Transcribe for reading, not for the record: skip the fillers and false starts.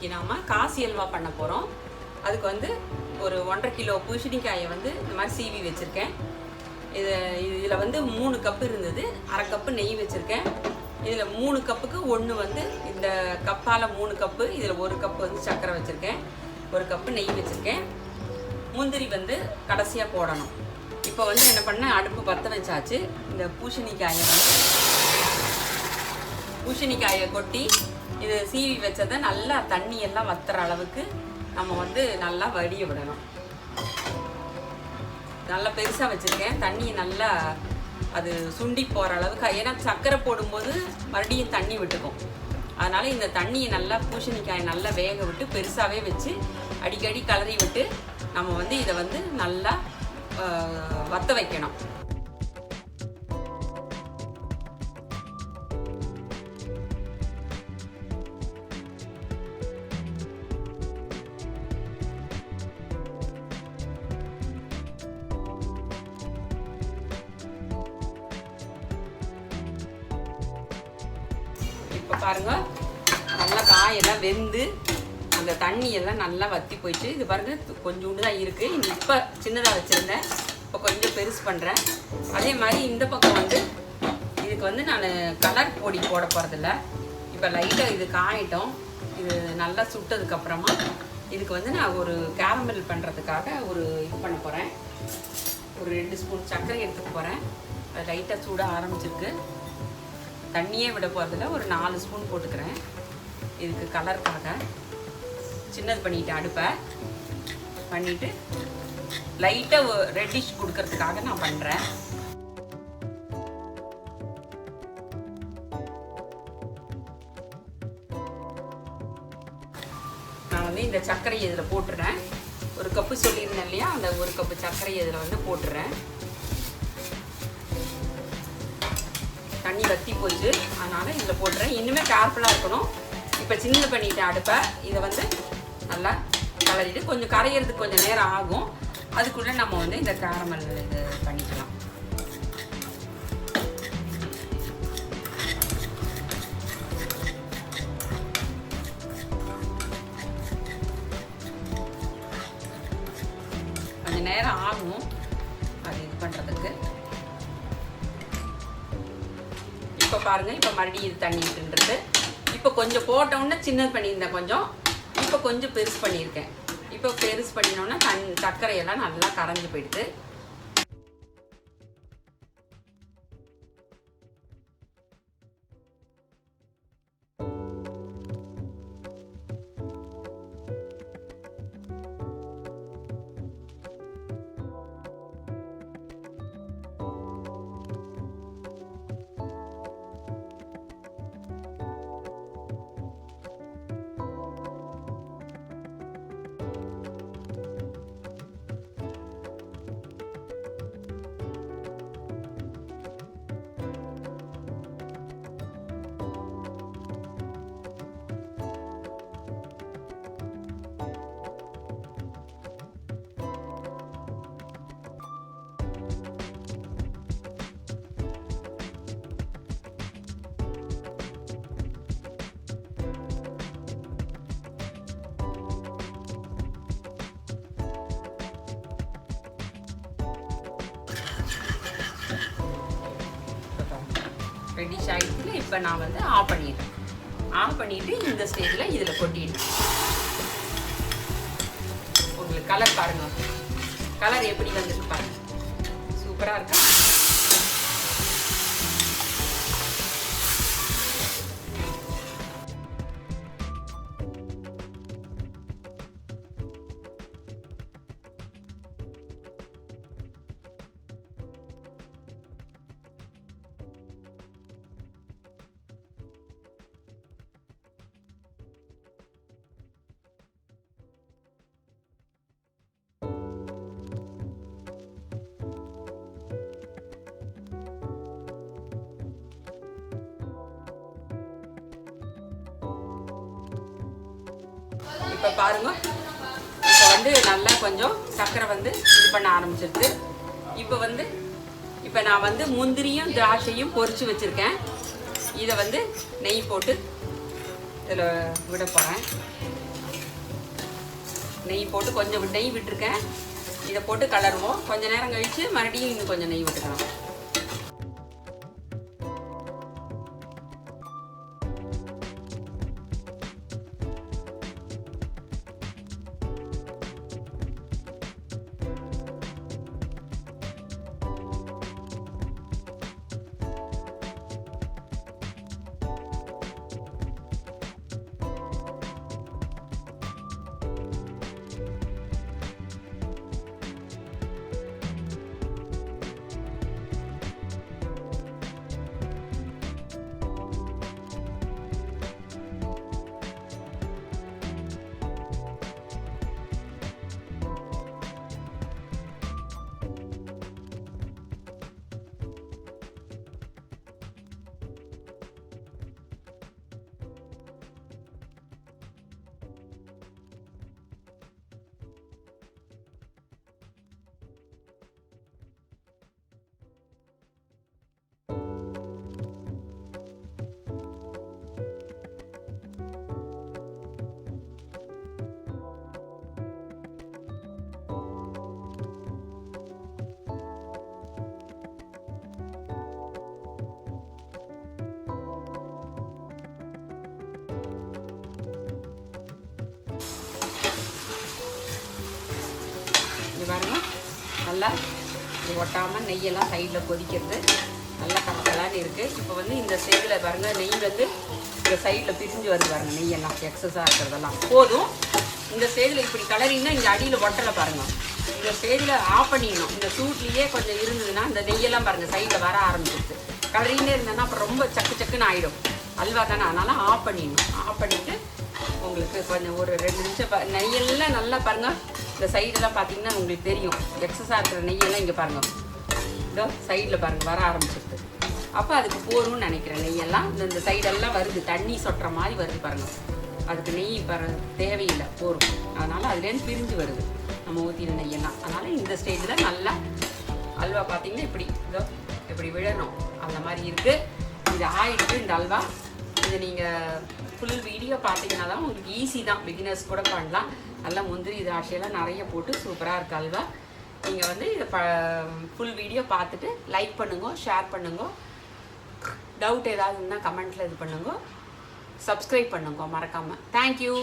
இன்னைக்கு நாம காசி அல்வா பண்ண போகிறோம். அதுக்கு வந்து ஒரு 1.5 கிலோ பூசணிக்காயை வந்து இந்த மாதிரி சீவி வச்சுருக்கேன். இதில் வந்து 3 கப்பு இருந்தது, 1/2 கப்பு நெய் வச்சுருக்கேன். இதில் 3 கப்புக்கு 1 வந்து இந்த கப்பால் 3 கப்பு, இதில் 1 கப்பு வந்து சர்க்கரை வச்சுருக்கேன், 1 கப்பு நெய் வச்சுருக்கேன். முந்திரி வந்து கடைசியாக போடணும். இப்போ வந்து என்ன பண்ணேன், அடுப்பு பற்ற வச்சாச்சு. இந்த பூசணிக்காயை கொட்டி இது சீவி வச்சதை நல்லா தண்ணி எல்லாம் வத்துற அளவுக்கு நம்ம வந்து நல்லா வடிய விடணும். நல்லா பெருசாக வச்சுருக்கேன், தண்ணி நல்லா அது சுண்டி போகிற அளவுக்கு. ஏன்னா சர்க்கரை போடும்போது மறுபடியும் தண்ணி விட்டுக்கும். அதனால் இந்த தண்ணியை நல்லா பூசணிக்காயை நல்லா வேக விட்டு பெருசாகவே வச்சு அடிக்கடி கலரி விட்டு நம்ம வந்து இதை வந்து நல்லா வற்ற வைக்கணும். இப்போ பாருங்க, நல்லா காயெல்லாம் வெந்து அந்த தண்ணி எல்லாம் நல்லா வற்றி போயிட்டு, இது பாருங்க கொஞ்சோண்டு தான் இருக்குது. இப்போ சின்னதாக வச்சுருந்தேன், இப்போ கொஞ்சம் பெருசு பண்ணுறேன். அதே மாதிரி இந்த பக்கம் வந்து இதுக்கு வந்து நான் கலர் பொடி போட போகிறதில்ல. இப்போ லைட்டாக இது காயிட்டோம். இது நல்லா சுட்டதுக்கப்புறமா இதுக்கு வந்து நான் ஒரு கேரமல் பண்ணுறதுக்காக ஒரு இது பண்ண போகிறேன். ஒரு 2 ஸ்பூன் சர்க்கரை எடுத்துக்க போகிறேன். அது லைட்டாக சூட ஆரம்பிச்சிருக்கு. தண்ணியே விட போகிறதில்ல, ஒரு 4 ஸ்பூன் போட்டுக்கிறேன். இதுக்கு கலருக்காக சின்னது பண்ணிவிட்டு அடுப்பை பண்ணிவிட்டு லைட்டாக ரெட்டிஷ் கொடுக்கறதுக்காக நான் பண்ணுறேன். நான் வந்து இந்த சர்க்கரையை இதில் போட்டுறேன். 1 கப்பு சொல்லியிருந்தேன் இல்லையா, அந்த 1 கப்பு சர்க்கரையை இதில் வந்து போட்டுறேன். தண்ணி வற்றி போச்சு, அதனால் இதில் போட்டுறேன். இன்னுமே கேர்ஃபுல்லாக இருக்கணும். இப்போ சின்ன பண்ணிவிட்டு அடுப்பை இதை வந்து நல்லா கலரிட்டு கொஞ்சம் கரையிறதுக்கு கொஞ்சம் நேரம் ஆகும். அதுக்குள்ளே நம்ம வந்து இந்த கேரமல் இது பண்ணிக்கலாம். கொஞ்சம் நேரம் ஆகும் அது இது பண்ணுறதுக்கு. இப்போ பாருங்கள், இப்போ மறுபடியும் இது தண்ணி விட்டுன்றது. இப்போ கொஞ்சம் போட்டோன்னே சின்னது பண்ணியிருந்தேன், இப்போ கொஞ்சம் பெருசு பண்ணியிருக்கேன். இப்போ பெருசு பண்ணினோன்னா சர்க்கரையெல்லாம் நல்லா கரைஞ்சி போயிடுது. ரெடிஷ் ஆகிடுச்சுல. இப்போ நான் வந்து ஆஃப் பண்ணிவிட்டு இந்த ஸ்டேஜில் இதில் கொட்டிடுறேன். உங்களுக்கு கலர் பாருங்கள், கலர் எப்படி வந்துட்டு பாருங்கள், சூப்பராக இருக்கா. இப்போ பாருங்க, இப்போ வந்து நல்லா கொஞ்சம் சர்க்கரை வந்து இது பண்ண ஆரம்பிச்சிருக்கு. இப்போ நான் வந்து முந்திரியும் திராட்சையும் பொரிச்சு வச்சுருக்கேன். இதை வந்து நெய் போட்டு இதில் விட போகிறேன். நெய் போட்டு கொஞ்சம் நெய் விட்டுருக்கேன். இதை போட்டு கலருவோம். கொஞ்சம் நேரம் கழித்து மறுபடியும் இன்னும் கொஞ்சம் நெய் விட்டுக்கலாம். பாருங்க, நல்லா ஒட்டாமல் நெய்யெல்லாம் சைடில் கொதிக்கிறது நல்லா கலக்கலான்னு இருக்குது. இப்போ வந்து இந்த சைடில் பாருங்கள், நெய் வந்து இந்த சைடில் பிரிஞ்சு வருது பாருங்கள். நெய்யெல்லாம் எக்ஸஸாக இருக்கிறதெல்லாம் போதும். இந்த ஸ்டேஜில் இப்படி கலரிங்கன்னா இங்கே அடியில் ஒட்டலை பாருங்கள். இந்த ஸ்டேஜில் ஆஃப் பண்ணிடணும். இந்த சூட்லேயே கொஞ்சம் இருந்ததுன்னா இந்த நெய்யெல்லாம் பாருங்கள் சைடில் வர ஆரம்பிச்சிருச்சு. கலரின்னே இருந்தேன்னா அப்புறம் ரொம்ப சக்கு சக்குன்னு ஆகிடும். அல்வா தானே, அதனால் ஆஃப் பண்ணிடணும். ஆஃப் பண்ணிவிட்டு உங்களுக்கு கொஞ்சம் ஒரு 2 நிமிஷம் நெய்யெல்லாம் நல்லா பாருங்கள். இந்த சைடெல்லாம் பார்த்தீங்கன்னா உங்களுக்கு தெரியும், எக்ஸஸாக இருக்கிற நெய்யெல்லாம் இங்கே பாருங்கள், இதோ சைடில் பாருங்கள் வர ஆரம்பிச்சிருக்கு. அப்போ அதுக்கு போதும்னு நினைக்கிறேன். நெய்யெல்லாம் இந்த சைடெல்லாம் வருது, தண்ணி சொட்டுற மாதிரி வருது பாருங்கள். அதுக்கு நெய் தேவையில்லை, போரும். அதனால் அதுலேருந்து பிரிஞ்சு வருது நம்ம ஊற்றின நெய்யெல்லாம். அதனால் இந்த ஸ்டேஜில் நல்லா அல்வா பார்த்தீங்கன்னா இப்படி இதோ இப்படி விழணும், அந்த மாதிரி இருக்குது. இது ஆயிடுச்சு இந்த அல்வா. இது நீங்கள் ஃபுல் வீடியோ பார்த்தீங்கன்னா தான் உங்களுக்கு ஈஸி தான், பிகினர்ஸ் கூட பண்ணலாம். நல்லா முந்திரி திராட்சையெல்லாம் நிறைய போட்டு சூப்பராக இருக்குது அல்வா. நீங்கள் வந்து இதை ஃபுல் வீடியோ பார்த்துட்டு லைக் பண்ணுங்க, ஷேர் பண்ணுங்க. டவுட் ஏதாவது இருந்தால் கமெண்ட்டில் இது பண்ணுங்க, சப்ஸ்கிரைப் பண்ணுங்க மறக்காமல். தேங்க்யூ.